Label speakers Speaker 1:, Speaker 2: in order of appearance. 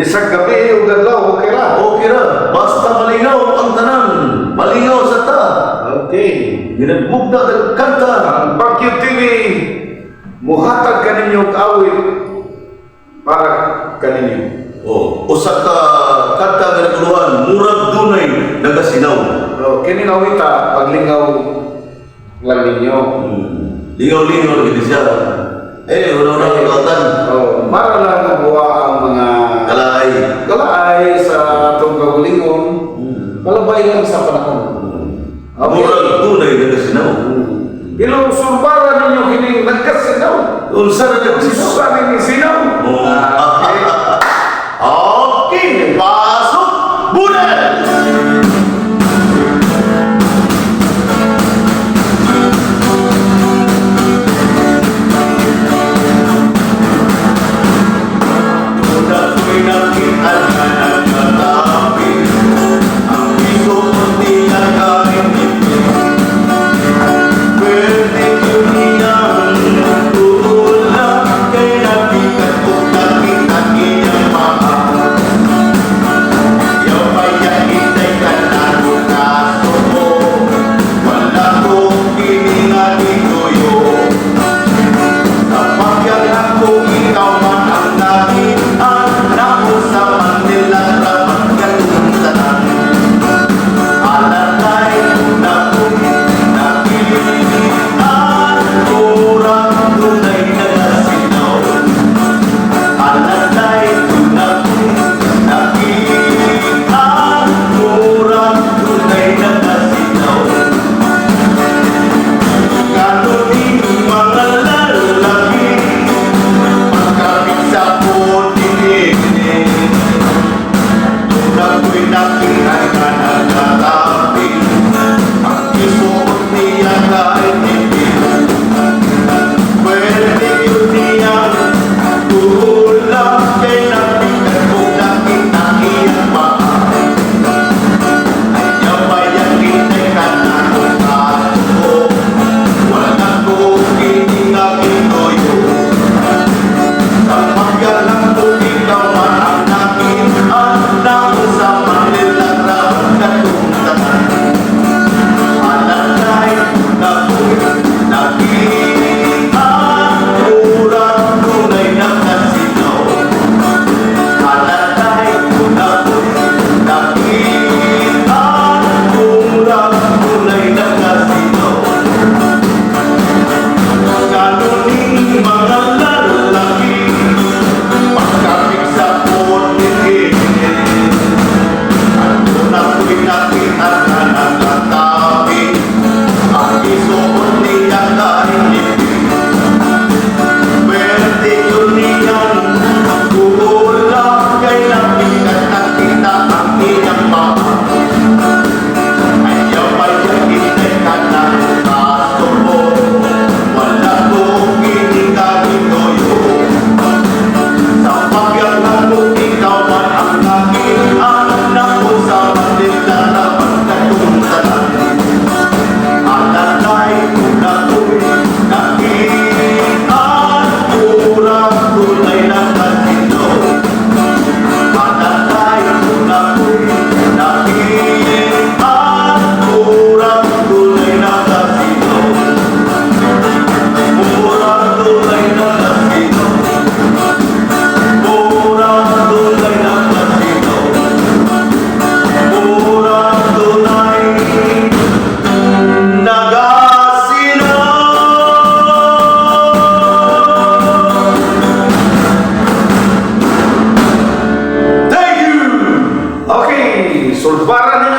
Speaker 1: Bisag gabi o adlaw, okay ra.
Speaker 2: Okay ra, basta malingaw ang tanan. Malingaw sa ta.
Speaker 1: Okay.
Speaker 2: Ginagmug na ng kanta.
Speaker 1: Ang Baguio TV, muhatag kaninyong awit para kaninyo.
Speaker 2: Usa ka kanta nga naguluhan, murag dunay nagasinaw.
Speaker 1: Kini awita, paglingaw lang ninyo.
Speaker 2: Lingaw-lingaw na gini siya. Una-una ang katan.
Speaker 1: Para lang mabuha ang mga kalaay sa atong kaulingon. Kalabay lang sa panahon.
Speaker 2: Murag dunay nagasinaw.
Speaker 1: Pero surbara ninyo kining nagkasinaw.
Speaker 2: Unsa na nagasinaw?
Speaker 1: Unsa ni sinaw?
Speaker 2: Okay, pasok! Bulan!
Speaker 1: Sulbara